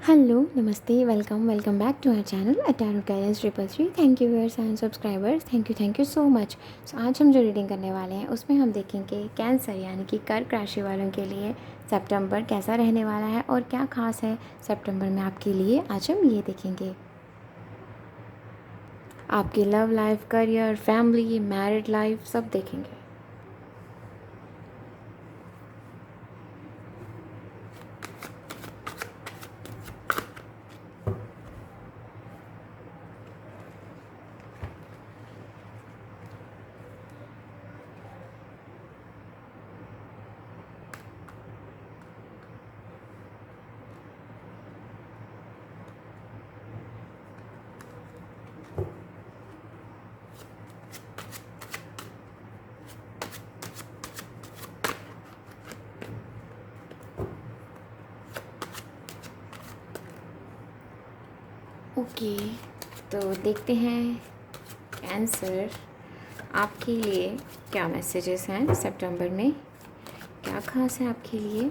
Hello, नमस्ते, welcome back to our channel अटारो guidance 333। Thank you viewers and subscribers, thank you so much. So आज हम जो reading करने वाले हैं उसमें हम देखेंगे कैंसर यानी कि कर्क राशि वालों के लिए सितंबर कैसा रहने वाला है और क्या खास है सितंबर में आपके लिए। आज हम ये देखेंगे आपकी love life, career, family, married life सब देखेंगे। ओके, तो देखते हैं कैंसर आपके लिए क्या मैसेजेस हैं सितंबर में, क्या खास है आपके लिए।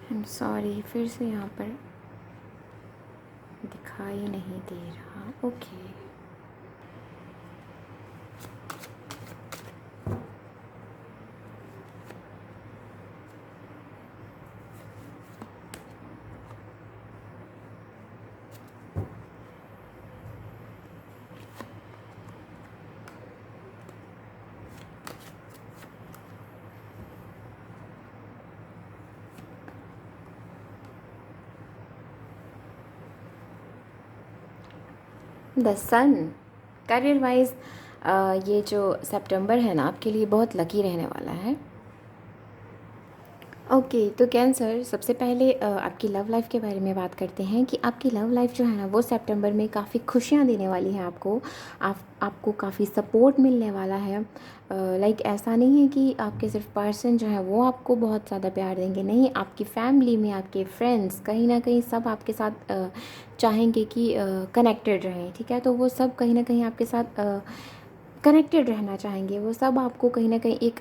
आई एम सॉरी, फिर से यहाँ पर दिखाई नहीं दे रहा। Okay, the sun. Career wise ये जो सितंबर है ना आपके लिए बहुत लकी रहने वाला है। ओके, तो कैंसर सबसे पहले आपकी लव लाइफ के बारे में बात करते हैं कि आपकी लव लाइफ जो है ना वो सितंबर में काफ़ी खुशियाँ देने वाली है आपको। आपको काफ़ी सपोर्ट मिलने वाला है। लाइक ऐसा नहीं है कि आपके सिर्फ पर्सन जो है वो आपको बहुत ज़्यादा प्यार देंगे, नहीं, आपकी फैमिली में आपके फ्रेंड्स कहीं ना कहीं सब आपके साथ चाहेंगे कि कनेक्टेड रहें। ठीक है, तो वो सब कहीं ना कहीं आपके साथ कनेक्टेड रहना चाहेंगे। वो सब आपको कहीं ना कहीं एक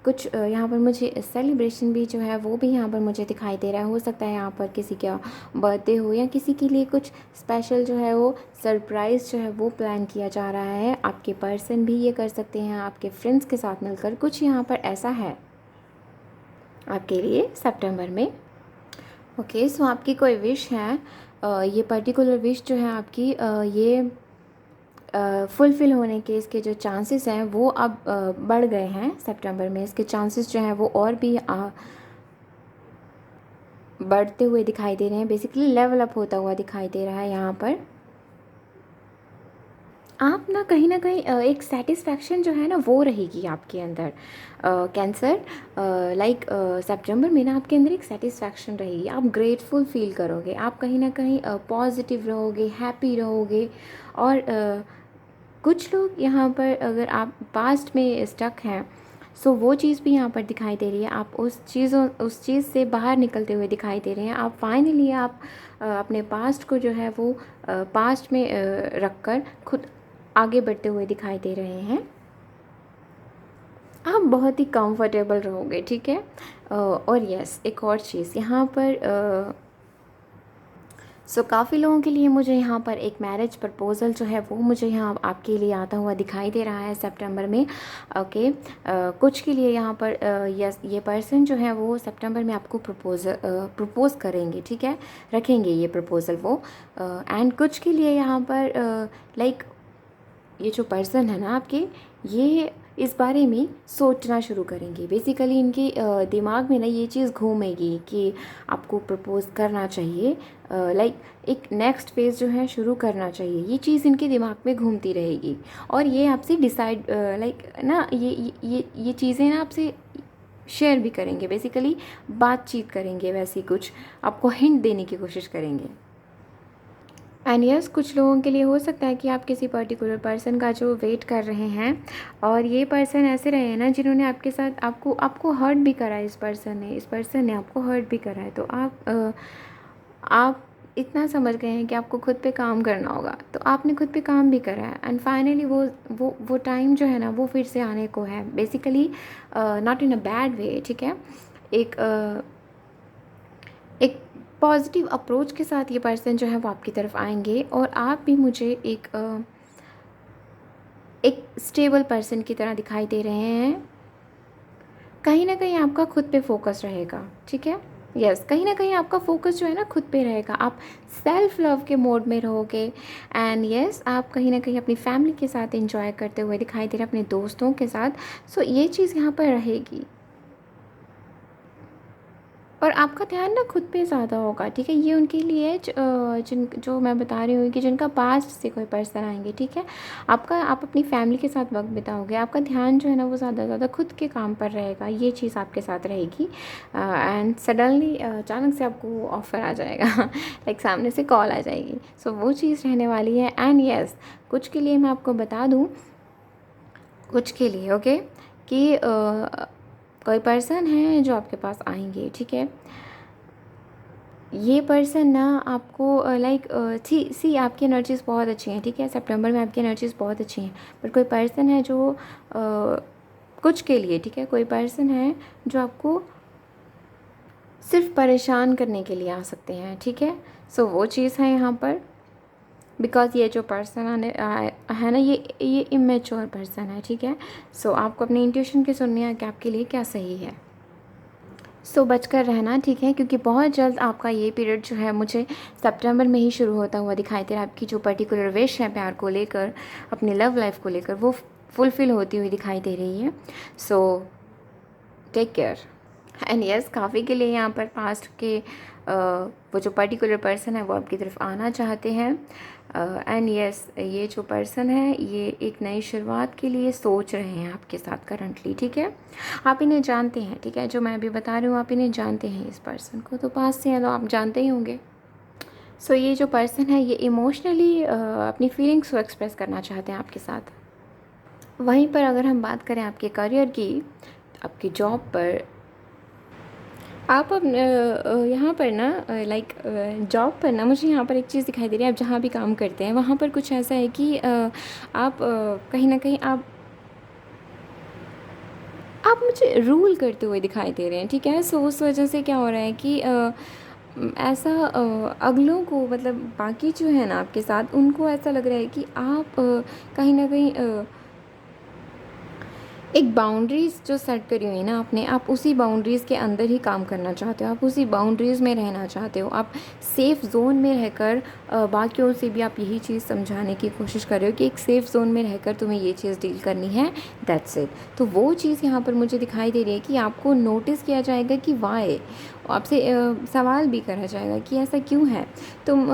कुछ यहाँ पर मुझे सेलिब्रेशन भी जो है वो भी यहाँ पर मुझे दिखाई दे रहा है। हो सकता है यहाँ पर किसी का बर्थडे हो या किसी के लिए कुछ स्पेशल जो है वो सरप्राइज़ जो है वो प्लान किया जा रहा है। आपके पर्सन भी ये कर सकते हैं आपके फ्रेंड्स के साथ मिलकर। कुछ यहाँ पर ऐसा है आपके लिए सितंबर में। ओके, सो आपकी कोई विश है, ये पर्टिकुलर विश जो है आपकी ये फुलफ़िल होने के इसके जो चांसेस हैं वो अब बढ़ गए हैं सितंबर में। इसके चांसेस जो हैं वो और भी बढ़ते हुए दिखाई दे रहे हैं। बेसिकली लेवल अप होता हुआ दिखाई दे रहा है यहाँ पर। आप ना कहीं एक सेटिस्फैक्शन जो है ना वो रहेगी आपके अंदर। कैंसर लाइक सितंबर में ना आपके अंदर एक सेटिस्फैक्शन रहेगी। आप ग्रेटफुल फील करोगे, आप कहीं ना कहीं पॉजिटिव रहोगे, हैप्पी रहोगे। और कुछ लोग यहाँ पर अगर आप पास्ट में स्टक हैं सो वो चीज़ भी यहाँ पर दिखाई दे रही है। आप उस चीज़ से बाहर निकलते हुए दिखाई दे रहे हैं। आप फाइनली आप अपने पास्ट को जो है वो पास्ट में रख कर खुद आगे बढ़ते हुए दिखाई दे रहे हैं। आप बहुत ही कंफर्टेबल रहोगे। ठीक है, और यस, एक और चीज़ यहाँ पर सो काफ़ी लोगों के लिए मुझे यहाँ पर एक मैरिज प्रपोज़ल जो है वो मुझे यहाँ आपके लिए आता हुआ दिखाई दे रहा है सितंबर में। ओके, कुछ के लिए यहाँ पर यस, ये पर्सन जो है वो सितंबर में आपको प्रपोज़ करेंगे। ठीक है, रखेंगे ये प्रपोज़ल वो। एंड कुछ के लिए यहाँ पर लाइक ये जो पर्सन है ना आपके, ये इस बारे में सोचना शुरू करेंगे। बेसिकली इनके दिमाग में ना ये चीज़ घूमेगी कि आपको प्रपोज़ करना चाहिए, लाइक एक नेक्स्ट फेज़ जो है शुरू करना चाहिए। ये चीज़ इनके दिमाग में घूमती रहेगी और ये आपसे डिसाइड लाइक ना ये चीज़ें ना आपसे शेयर भी करेंगे। बेसिकली बातचीत करेंगे, वैसे कुछ आपको हिंट देने की कोशिश करेंगे। एंड यस, कुछ लोगों के लिए हो सकता है कि आप किसी पर्टिकुलर पर्सन का जो वेट कर रहे हैं और ये पर्सन ऐसे रहे हैं ना जिन्होंने आपके साथ आपको हर्ट भी करा है। इस पर्सन ने आपको हर्ट भी करा है। तो आप इतना समझ गए हैं कि आपको खुद पे काम करना होगा, तो आपने खुद पे काम भी करा है एंड फाइनली वो टाइम जो है ना वो फिर से आने को है। Basically not in a bad way, ठीक है। एक एक पॉजिटिव अप्रोच के साथ ये पर्सन जो है वो आपकी तरफ आएंगे और आप भी मुझे एक स्टेबल पर्सन की तरह दिखाई दे रहे हैं। कहीं ना कहीं आपका खुद पे फोकस रहेगा, ठीक है। यस, कहीं ना कहीं आपका फोकस जो है ना खुद पे रहेगा। आप सेल्फ लव के मोड में रहोगे एंड यस, आप कहीं ना कहीं अपनी फैमिली के साथ एंजॉय करते हुए दिखाई दे रहे हैं, अपने दोस्तों के साथ। सो ये चीज़ यहाँ पर रहेगी और आपका ध्यान ना खुद पे ज़्यादा होगा, ठीक है। ये उनके लिए जो मैं बता रही हूँ कि जिनका पास्ट से कोई पर्सन आएंगे, ठीक है। आप अपनी फैमिली के साथ वक्त बिताओगे, आपका ध्यान जो है ना वो ज़्यादा खुद के काम पर रहेगा। ये चीज़ आपके साथ रहेगी एंड सडनली अचानक से आपको ऑफ़र आ जाएगा लाइक सामने से कॉल आ जाएगी। सो वो चीज़ रहने वाली है। एंड यस, कुछ के लिए मैं आपको बता दूँ, कुछ के लिए ओके, कि कोई पर्सन है जो आपके पास आएंगे, ठीक है। ये पर्सन ना आपको लाइक सी आपकी एनर्जीज़ बहुत अच्छी हैं, ठीक है। सितंबर में आपकी एनर्जीज़ बहुत अच्छी हैं, पर कोई पर्सन है जो कुछ के लिए, ठीक है, कोई पर्सन है जो आपको सिर्फ परेशान करने के लिए आ सकते हैं, ठीक है। सो वो चीज़ है यहाँ पर, बिकॉज़ ये जो पर्सन है ना ये इमेच्योर पर्सन है, ठीक है। सो आपको अपनी इंट्यूशन की सुननी है कि आपके लिए क्या सही है। सो बचकर रहना, ठीक है, क्योंकि बहुत जल्द आपका ये पीरियड जो है मुझे सितंबर में ही शुरू होता हुआ दिखाई दे रहा है। आपकी जो पर्टिकुलर विश है प्यार को लेकर, अपनी लव लाइफ को लेकर, वो फुलफ़िल होती हुई दिखाई दे रही है। So take care. And yes, काफ़ी के लिए यहाँ पर पास्ट के वो जो पर्टिकुलर पर्सन है वो आपकी तरफ आना चाहते हैं। एंड यस, ये जो पर्सन है ये एक नई शुरुआत के लिए सोच रहे हैं आपके साथ करंटली, ठीक है। आप इन्हें जानते हैं, ठीक है, जो मैं अभी बता रही हूँ आप इन्हें जानते हैं, इस पर्सन को तो पास से है तो आप जानते ही होंगे। सो ये जो पर्सन है ये इमोशनली अपनी फीलिंग्स को एक्सप्रेस करना चाहते हैं आपके साथ। वहीं पर अगर हम बात करें आपके करियर की, आपकी जॉब पर, आप अब यहाँ पर ना लाइक जॉब पर ना मुझे यहाँ पर एक चीज़ दिखाई दे रही है। आप जहाँ भी काम करते हैं वहाँ पर कुछ ऐसा है कि आप कहीं ना कहीं आप मुझे रूल करते हुए दिखाई दे रहे हैं, ठीक है। सो उस वजह से क्या हो रहा है कि ऐसा अगलों को, मतलब बाकी जो है ना आपके साथ, उनको ऐसा लग रहा है कि आप कहीं ना कहीं एक बाउंड्रीज़ जो सेट करी हुई है ना आपने, आप उसी बाउंड्रीज़ के अंदर ही काम करना चाहते हो, आप उसी बाउंड्रीज़ में रहना चाहते हो। आप सेफ़ ज़ोन में रहकर बाकियों से भी आप यही चीज़ समझाने की कोशिश कर रहे हो कि एक सेफ़ ज़ोन में रहकर तुम्हें ये चीज़ डील करनी है, दैट्स इट। तो वो चीज़ यहाँ पर मुझे दिखाई दे रही है कि आपको नोटिस किया जाएगा कि वाई, आपसे सवाल भी करा जाएगा कि ऐसा क्यों है, तुम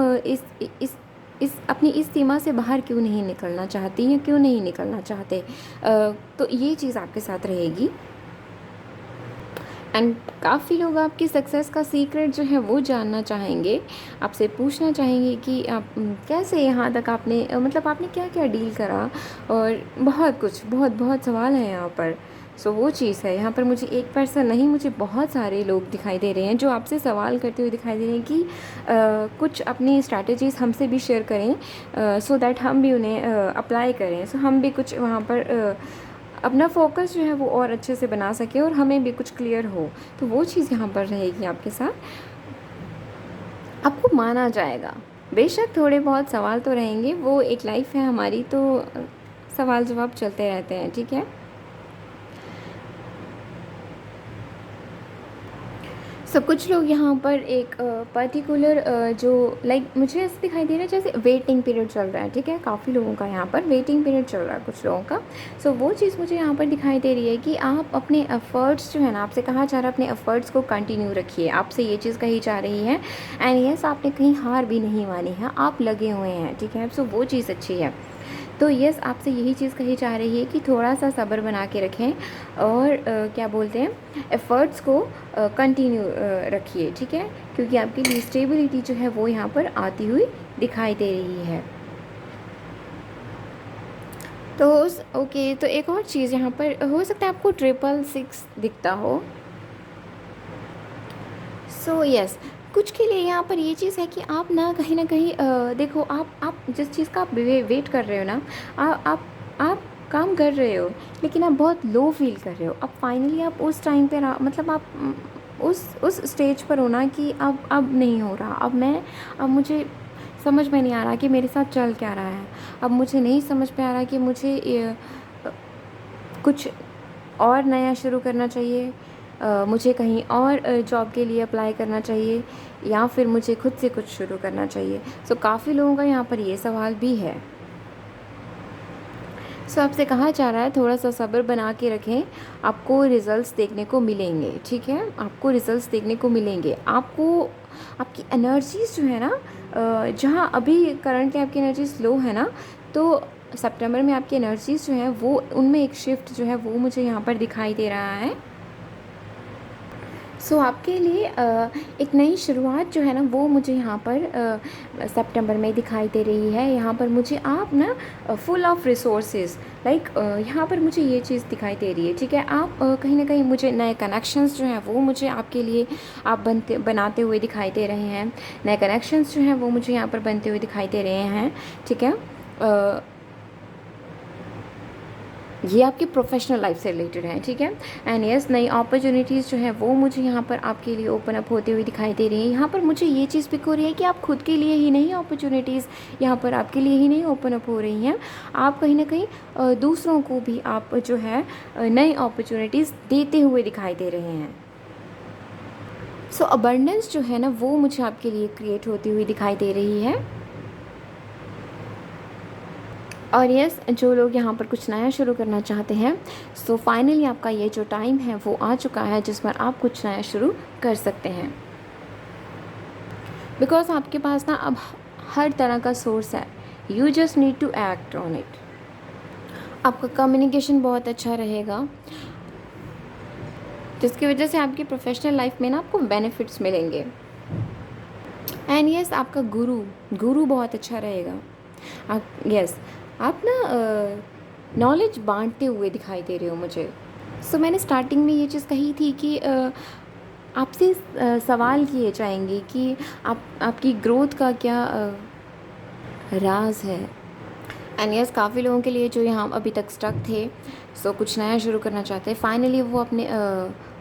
अपनी इस सीमा से बाहर क्यों नहीं निकलना चाहती या क्यों नहीं निकलना चाहते। तो ये चीज़ आपके साथ रहेगी। एंड काफ़ी लोग आपकी सक्सेस का सीक्रेट जो है वो जानना चाहेंगे, आपसे पूछना चाहेंगे कि आप कैसे यहाँ तक आपने मतलब आपने क्या क्या डील करा, और बहुत कुछ, बहुत सवाल हैं यहाँ पर। सो वो चीज़ है यहाँ पर। मुझे एक पर्सन नहीं, मुझे बहुत सारे लोग दिखाई दे रहे हैं जो आपसे सवाल करते हुए दिखाई दे रहे हैं कि कुछ अपनी स्ट्रैटेजीज़ हमसे भी शेयर करें, सो दैट हम भी उन्हें अप्लाई करें। सो हम भी कुछ वहाँ पर अपना फोकस जो है वो और अच्छे से बना सके और हमें भी कुछ क्लियर हो। तो वो चीज़ यहाँ पर रहेगी आपके साथ, आपको माना जाएगा। बेशक थोड़े बहुत सवाल तो रहेंगे, वो एक लाइफ है हमारी, तो सवाल जवाब चलते रहते हैं, ठीक है। सब कुछ लोग यहाँ पर एक पर्टिकुलर जो लाइक मुझे ऐसे दिखाई दे रहा है जैसे वेटिंग पीरियड चल रहा है, ठीक है। काफ़ी लोगों का यहाँ पर वेटिंग पीरियड चल रहा है कुछ लोगों का। सो वो चीज़ मुझे यहाँ पर दिखाई दे रही है कि आप अपने एफ़र्ट्स जो है ना, आपसे कहा जा रहा है अपने एफ़र्ट्स को कंटिन्यू रखिए, आपसे ये चीज़ कही जा रही है। एंड यस, आपने कहीं हार भी नहीं मानी है, आप लगे हुए हैं, ठीक है। सो वो चीज़ अच्छी है। तो यस, आपसे यही चीज़ कही जा रही है कि थोड़ा सा सब्र बना के रखें और क्या बोलते हैं, एफ़र्ट्स को कंटिन्यू रखिए, ठीक है। क्योंकि आपके लिए स्टेबिलिटी जो है वो यहाँ पर आती हुई दिखाई दे रही है। तो ओके, तो एक और चीज़ यहाँ पर हो सकता है आपको 666 दिखता हो। सो यस, कुछ के लिए यहाँ पर ये चीज़ है कि आप ना कहीं देखो, आप जिस चीज़ का आप वेट कर रहे हो ना, आप काम कर रहे हो, लेकिन आप बहुत लो फील कर रहे हो। अब फाइनली आप उस टाइम पे मतलब आप उस स्टेज पर हो ना कि अब नहीं हो रहा, अब मुझे समझ में नहीं आ रहा कि मेरे साथ चल क्या रहा है। अब मुझे नहीं समझ में आ रहा कि मुझे कुछ और नया शुरू करना चाहिए, मुझे कहीं और जॉब के लिए अप्लाई करना चाहिए, या फिर मुझे खुद से कुछ शुरू करना चाहिए। सो काफ़ी लोगों का यहाँ पर ये सवाल भी है। सो आपसे कहा जा रहा है थोड़ा सा सब्र बना के रखें, आपको रिज़ल्ट्स देखने को मिलेंगे, ठीक है। आपको रिज़ल्ट्स देखने को मिलेंगे। आपको आपकी एनर्जीज़ जो है ना, जहाँ अभी करंटली आपकी एनर्जीज़ लो है ना, तो सितंबर में आपकी एनर्जीज़ जो हैं वो, उनमें एक शिफ्ट जो है वो मुझे यहाँ पर दिखाई दे रहा है। सो आपके लिए एक नई शुरुआत जो है ना वो मुझे यहाँ पर सितंबर में दिखाई दे रही है। यहाँ पर मुझे आप ना फुल ऑफ रिसोर्सेज, लाइक यहाँ पर मुझे ये चीज़ दिखाई दे रही है, ठीक है। आप कहीं ना कहीं मुझे नए कनेक्शंस जो हैं वो मुझे आपके लिए आप बनाते हुए दिखाई दे रहे हैं। नए कनेक्शंस जो हैं वो मुझे यहाँ पर बनते हुए दिखाई दे रहे हैं, ठीक है। ये आपकी प्रोफेशनल लाइफ से रिलेटेड है, ठीक है। एंड यस, नई अपॉर्चुनिटीज़ जो है वो मुझे यहाँ पर आपके लिए ओपन अप होते हुए दिखाई दे रही है। यहाँ पर मुझे ये चीज़ पिक हो रही है कि आप खुद के लिए ही नहीं, अपॉर्चुनिटीज़ यहाँ पर आपके लिए ही नहीं ओपन अप हो रही हैं, आप कहीं ना कहीं दूसरों को भी आप जो है नई अपॉर्चुनिटीज़ देते हुए दिखाई दे रहे हैं। सो अबंडेंस जो है ना वो मुझे आपके लिए क्रिएट होती हुई दिखाई दे रही है। और यस, जो लोग यहाँ पर कुछ नया शुरू करना चाहते हैं, सो फाइनली आपका ये जो टाइम है वो आ चुका है जिस पर आप कुछ नया शुरू कर सकते हैं। बिकॉज आपके पास ना अब हर तरह का सोर्स है, you just need to act on it. आपका कम्युनिकेशन बहुत अच्छा रहेगा, जिसकी वजह से आपकी प्रोफेशनल लाइफ में ना आपको बेनिफिट्स मिलेंगे। एंड यस, आपका गुरु बहुत अच्छा रहेगा। आप यस, आप ना नॉलेज बांटते हुए दिखाई दे रहे हो मुझे। सो मैंने स्टार्टिंग में ये चीज़ कही थी कि आपसे सवाल किए जाएंगे कि आपकी ग्रोथ का क्या राज है। एंड यस, काफ़ी लोगों के लिए जो यहाँ अभी तक स्टक थे, सो कुछ नया शुरू करना चाहते हैं, फाइनली वो अपने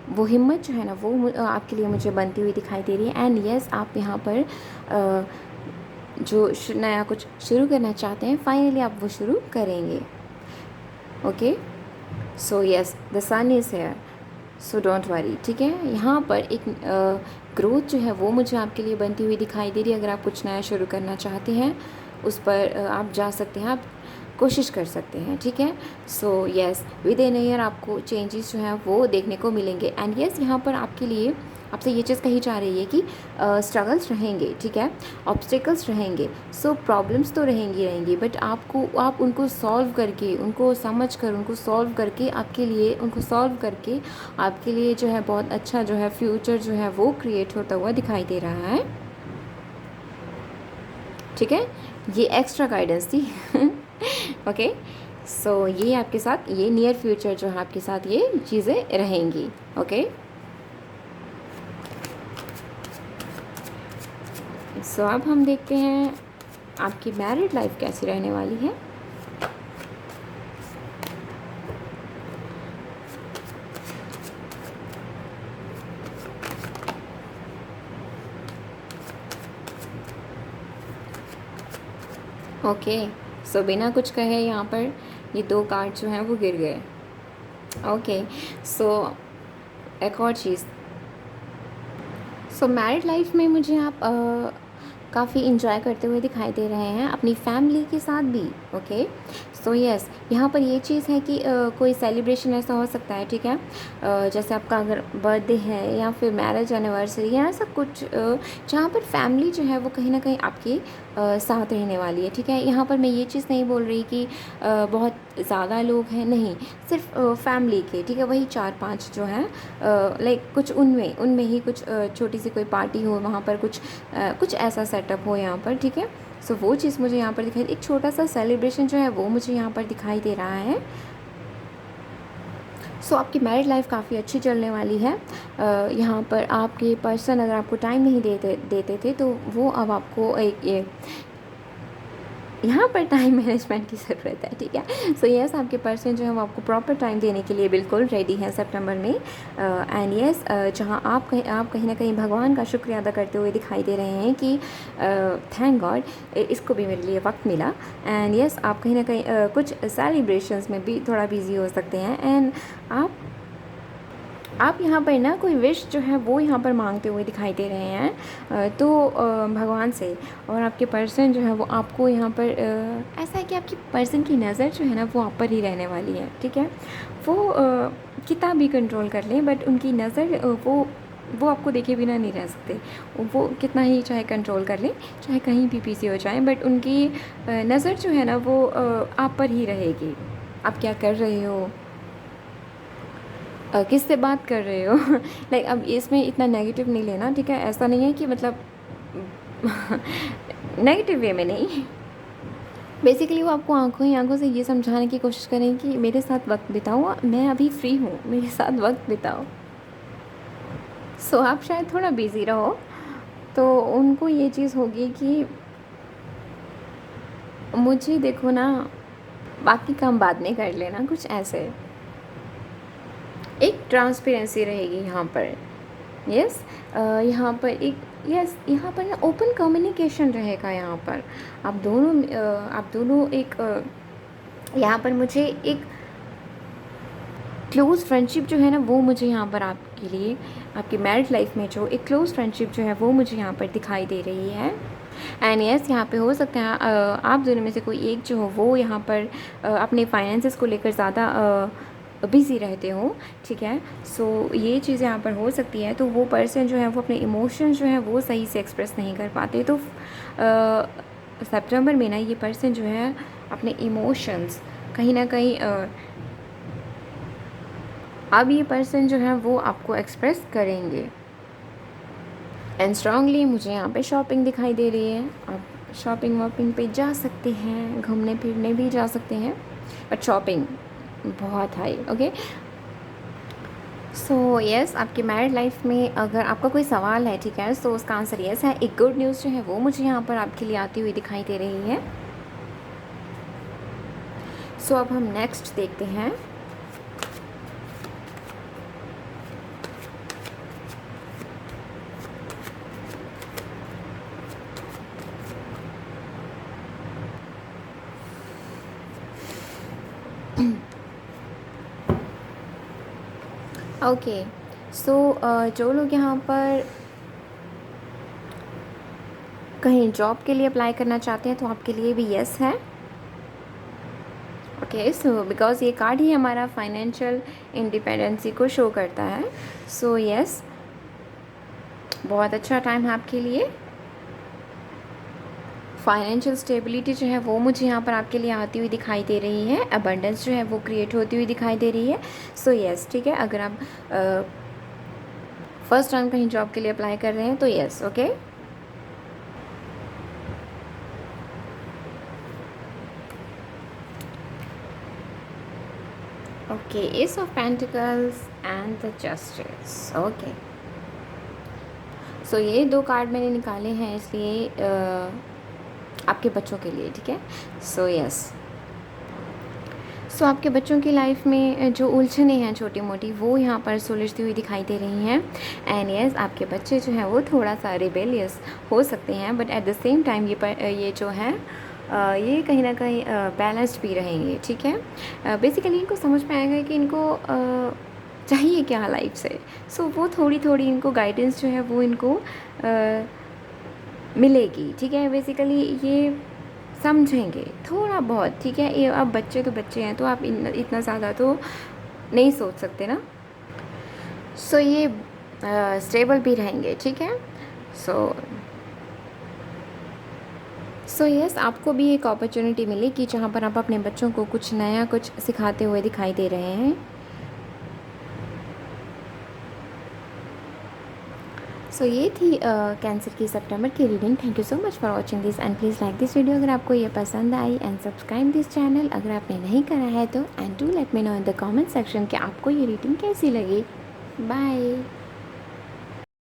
वो हिम्मत जो है ना वो आपके लिए मुझे बनती हुई दिखाई दे रही है। एंड यस, आप यहाँ पर जो नया कुछ शुरू करना चाहते हैं, फाइनली आप वो शुरू करेंगे। Okay, so yes, the sun is here, so don't worry, ठीक है। यहाँ पर एक ग्रोथ जो है वो मुझे आपके लिए बनती हुई दिखाई दे रही है। अगर आप कुछ नया शुरू करना चाहते हैं, उस पर आप जा सकते हैं, आप कोशिश कर सकते हैं, ठीक है। So yes, with in year आपको चेंजेस जो हैं वो देखने को मिलेंगे। एंड यस, यहाँ पर आपके लिए आपसे ये चीज़ कही जा रही है कि स्ट्रगल्स रहेंगे, ठीक है, ऑब्स्टिकल्स रहेंगे, सो प्रॉब्लम्स तो रहेंगी, बट आप उनको सॉल्व करके, उनको समझ कर, उनको सॉल्व करके आपके लिए जो है बहुत अच्छा जो है फ्यूचर जो है वो क्रिएट होता हुआ दिखाई दे रहा है, ठीक है। ये एक्स्ट्रा गाइडेंस थी। ओके, सो ये आपके साथ, ये नियर फ्यूचर जो है आपके साथ ये चीज़ें रहेंगी। ओके, सो अब हम देखते हैं आपकी मैरिड लाइफ कैसी रहने वाली है। ओके, सो बिना कुछ कहे यहाँ पर ये 2 कार्ड जो हैं वो गिर गए। ओके, सो एक और चीज़, सो मैरिड लाइफ में मुझे आप काफ़ी इंजॉय करते हुए दिखाई दे रहे हैं अपनी फैमिली के साथ भी। ओके, सो यस, यहाँ पर ये चीज़ है कि कोई सेलिब्रेशन ऐसा हो सकता है, ठीक है, जैसे आपका अगर बर्थडे है या फिर मैरिज एनिवर्सरी या ऐसा कुछ, जहाँ पर फैमिली जो है वो कहीं ना कहीं आपके साथ रहने वाली है, ठीक है। यहाँ पर मैं ये चीज़ नहीं बोल रही कि बहुत ज़्यादा लोग हैं, नहीं, सिर्फ फैमिली के, ठीक है, वही 4-5 जो हैं, लाइक कुछ उनमें उनमें ही कुछ छोटी सी कोई पार्टी हो, वहाँ पर कुछ ऐसा सेटअप हो यहाँ पर, ठीक है। सो वो चीज़ मुझे यहाँ पर दिखाई, एक छोटा सा सेलिब्रेशन जो है वो मुझे यहाँ पर दिखाई दे रहा है। सो आपकी मैरिड लाइफ काफ़ी अच्छी चलने वाली है। यहाँ पर आपके पर्सन अगर आपको टाइम नहीं देते थे तो वो अब आपको एक यहाँ पर टाइम मैनेजमेंट की ज़रूरत है, ठीक है। सो यस, आपके पर्सन जो है वो आपको प्रॉपर टाइम देने के लिए बिल्कुल रेडी है सितंबर में। एंड यस, जहाँ आप कहीं ना कहीं भगवान का शुक्रिया अदा करते हुए दिखाई दे रहे हैं कि थैंक गॉड इसको भी मेरे लिए वक्त मिला। एंड यस, आप कहीं ना कहीं कुछ सेलिब्रेशंस में भी थोड़ा बिजी हो सकते हैं। एंड आप यहाँ पर ना कोई विश जो है वो यहाँ पर मांगते हुए दिखाई दे रहे हैं, तो भगवान से। और आपके पर्सन जो है वो आपको यहाँ पर ऐसा है कि आपकी पर्सन की नज़र जो है ना वो आप पर ही रहने वाली है, ठीक है। वो कितना भी कंट्रोल कर लें बट उनकी नज़र वो आपको देखे बिना नहीं रह सकते। वो कितना ही चाहे कंट्रोल कर लें, चाहे कहीं भी बिजी हो जाएं, बट उनकी नज़र जो है ना वो आप पर ही रहेगी। आप क्या कर रहे हो, किससे बात कर रहे हो लाइक अब इसमें इतना नेगेटिव नहीं लेना, ठीक है। ऐसा नहीं है कि मतलब नेगेटिव वे में नहीं, बेसिकली वो आपको आंखों ही आंखों से ये समझाने की कोशिश करें कि मेरे साथ वक्त बिताओ, मैं अभी फ्री हूँ, मेरे साथ वक्त बिताओ। सो आप शायद थोड़ा बिज़ी रहो तो उनको ये चीज़ होगी कि मुझे देखो ना, बाकी काम बाद में कर लेना, कुछ ऐसे एक ट्रांसपेरेंसी रहेगी यहाँ पर। यस, यहाँ पर एक यहाँ पर ना ओपन कम्युनिकेशन रहेगा। यहाँ पर आप दोनों एक यहाँ पर मुझे एक क्लोज़ फ्रेंडशिप जो है ना वो मुझे यहाँ पर आपके लिए, आपकी मैरिड लाइफ में जो एक क्लोज़ फ्रेंडशिप जो है वो मुझे यहाँ पर दिखाई दे रही है। एंड यस, यहाँ पे हो सकता है आप दोनों में से कोई एक जो हो वो यहाँ पर अपने फाइनेंसेस को लेकर ज़्यादा बिज़ी रहते हो, ठीक है। सो ये चीज़ यहाँ पर हो सकती है। तो वो पर्सन जो है वो अपने इमोशंस जो है वो सही से एक्सप्रेस नहीं कर पाते। तो सितंबर में ना ये पर्सन जो है अपने इमोशंस कहीं ना कहीं अब ये पर्सन जो है वो आपको एक्सप्रेस करेंगे। एंड स्ट्रांगली मुझे यहाँ पे शॉपिंग दिखाई दे रही है। आप शॉपिंग वॉपिंग पे जा सकते हैं, घूमने फिरने भी जा सकते हैं, बट शॉपिंग बहुत हाई। ओके, सो यस, आपकी मैरिड लाइफ में अगर आपका कोई सवाल है, ठीक है, सो उसका आंसर यस है। एक गुड न्यूज़ जो है वो मुझे यहाँ पर आपके लिए आती हुई दिखाई दे रही है। सो अब हम नेक्स्ट देखते हैं। ओके, सो जो लोग यहाँ पर कहीं जॉब के लिए अप्लाई करना चाहते हैं तो आपके लिए भी यस है। ओके, सो बिकॉज़ ये कार्ड ही हमारा फाइनेंशियल इंडिपेंडेंसी को शो करता है। सो यस, बहुत अच्छा टाइम है आपके लिए। फाइनेंशियल स्टेबिलिटी जो है वो मुझे यहाँ पर आपके लिए आती हुई दिखाई दे रही है। अबंडेंस जो है वो क्रिएट होती हुई दिखाई दे रही है। सो यस, ठीक है, अगर आप फर्स्ट टाइम कहीं जॉब के लिए अप्लाई कर रहे हैं तो yes. Okay, okay, ace of pentacles and the justice. Okay, so ये दो कार्ड मैंने निकाले हैं इसलिए आपके बच्चों के लिए, ठीक है। सो यस, सो आपके बच्चों की लाइफ में जो उलझने हैं छोटी मोटी वो यहाँ पर सुलझती हुई दिखाई दे रही हैं। एंड यस, आपके बच्चे जो हैं वो थोड़ा सा रिबेलियस हो सकते हैं, but at the same time ये जो है ये कहीं ना कहीं बैलेंस्ड भी रहेंगे, ठीक है। बेसिकली इनको समझ में आएगा कि इनको चाहिए क्या लाइफ से। सो वो थोड़ी थोड़ी इनको गाइडेंस जो है वो इनको मिलेगी, ठीक है। बेसिकली ये समझेंगे थोड़ा बहुत, ठीक है। ये अब बच्चे तो बच्चे हैं, तो आप इतना ज़्यादा तो नहीं सोच सकते ना। सो ये स्टेबल भी रहेंगे, ठीक है। सो यस, आपको भी एक अपॉर्चुनिटी मिलेगी जहाँ पर आप अपने बच्चों को कुछ नया कुछ सिखाते हुए दिखाई दे रहे हैं। सो ये थी कैंसर की सितंबर की reading. Thank you so much for watching this and please like this video अगर आपको ये पसंद आई, एंड सब्सक्राइब दिस चैनल अगर आपने नहीं करा है तो, and do let me know in the comment section कि आपको ये रीडिंग कैसी लगी। बाय।